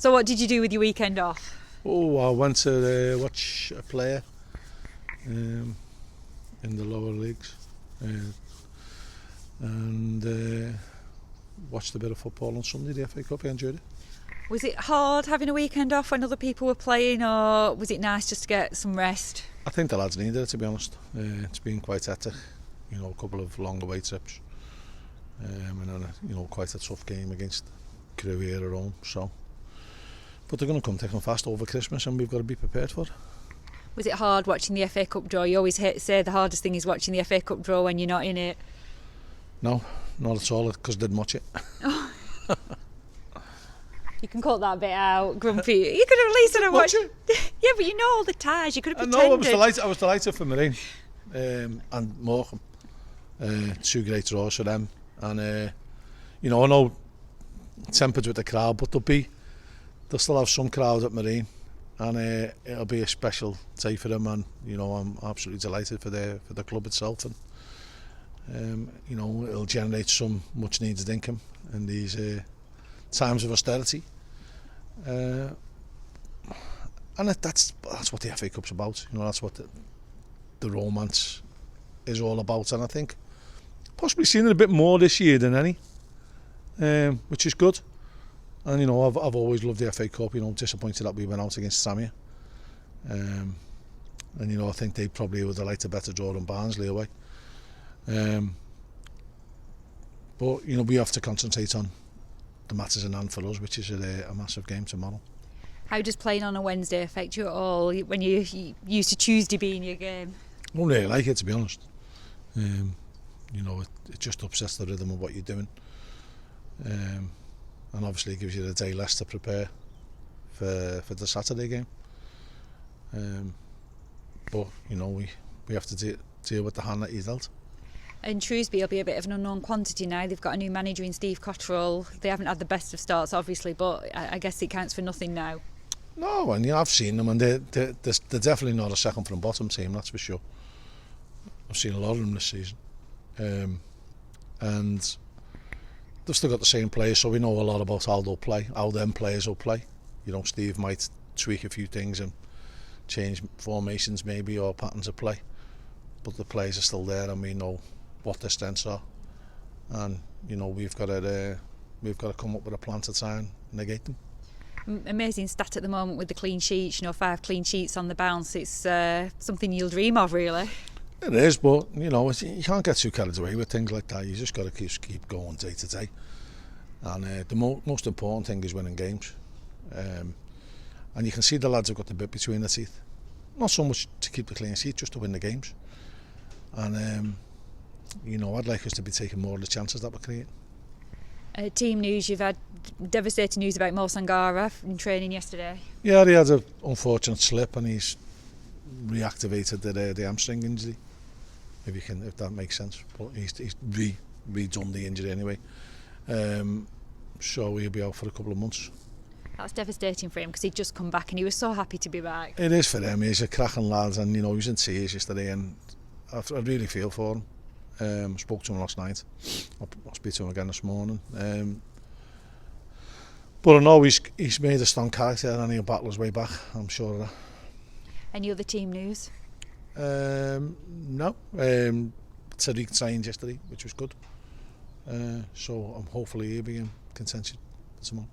So what did you do with your weekend off? Oh, I went to watch a player in the lower leagues and watched a bit of football on Sunday, the FA Cup. I enjoyed it. Was it hard having a weekend off when other people were playing, or was it nice just to get some rest? I think the lads needed it, to be honest. It's been quite hectic, a couple of long away trips, and then, quite a tough game against Crewe here at home. So, but they're going to come thick and fast over Christmas, and we've got to be prepared for it. Was it hard watching the FA Cup draw? You always say the hardest thing is watching the FA Cup draw when you're not in it. No, not at all, because I didn't watch it. You can cut that bit out, grumpy. You could have at least watched it. Yeah, but you know all the ties. You could have pretended. I was delighted for Marine and Morecambe. Two great draws for them. And, I know tempered with the crowd, but they'll still have some crowd at Marine. And it'll be a special day for them. And, I'm absolutely delighted for the club itself. And, it'll generate some much needed income in these times of austerity. And that's what the FA Cup's about. That's what the romance is all about. And I think possibly seen it a bit more this year than any, which is good. And I've always loved the FA Cup. Disappointed that we went out against Samia. And I think they probably would have liked a better draw than Barnsley away. But we have to concentrate on the matters in hand for us, which is a massive game tomorrow. How does playing on a Wednesday affect you at all when you used to Tuesday being your game? I don't really like it, to be honest. It just upsets the rhythm of what you're doing. And obviously it gives you a day less to prepare for the Saturday game. But we have to deal with the hand that you're dealt. And Shrewsbury will be a bit of an unknown quantity now. They've got a new manager in Steve Cotterill. They haven't had the best of starts, obviously, but I guess it counts for nothing now. No, and I've seen them, and they're definitely not a second from bottom team, that's for sure. I've seen a lot of them this season. And they've still got the same players, so we know a lot about how they'll play, how them players will play. Steve might tweak a few things and change formations maybe, or patterns of play. But the players are still there, and we know what their strengths are, and we've got to come up with a plan to try and negate them. Amazing stat at the moment with the clean sheets. 5 clean sheets on the bounce. It's something you'll dream of, really. It is, but you can't get too carried away with things like that. You just got to keep going day to day, and the most important thing is winning games. And you can see the lads have got the bit between their teeth. Not so much to keep the clean sheet, just to win the games. And I'd like us to be taking more of the chances that we're creating. Team news, you've had devastating news about Mo Sangara in training yesterday. Yeah, he had an unfortunate slip and he's reactivated the hamstring injury, if that makes sense. But he's redone the injury anyway. So he'll be out for a couple of months. That's devastating for him because he'd just come back and he was so happy to be back. It is for him. He's a cracking lad, and he was in tears yesterday, and I really feel for him. Spoke to him last night. I'll speak to him again this morning. But I know he's made a strong character and he'll battle his way back, I'm sure of that. Any other team news? No. Tariq signed yesterday, which was good. So hopefully he'll be in contention tomorrow.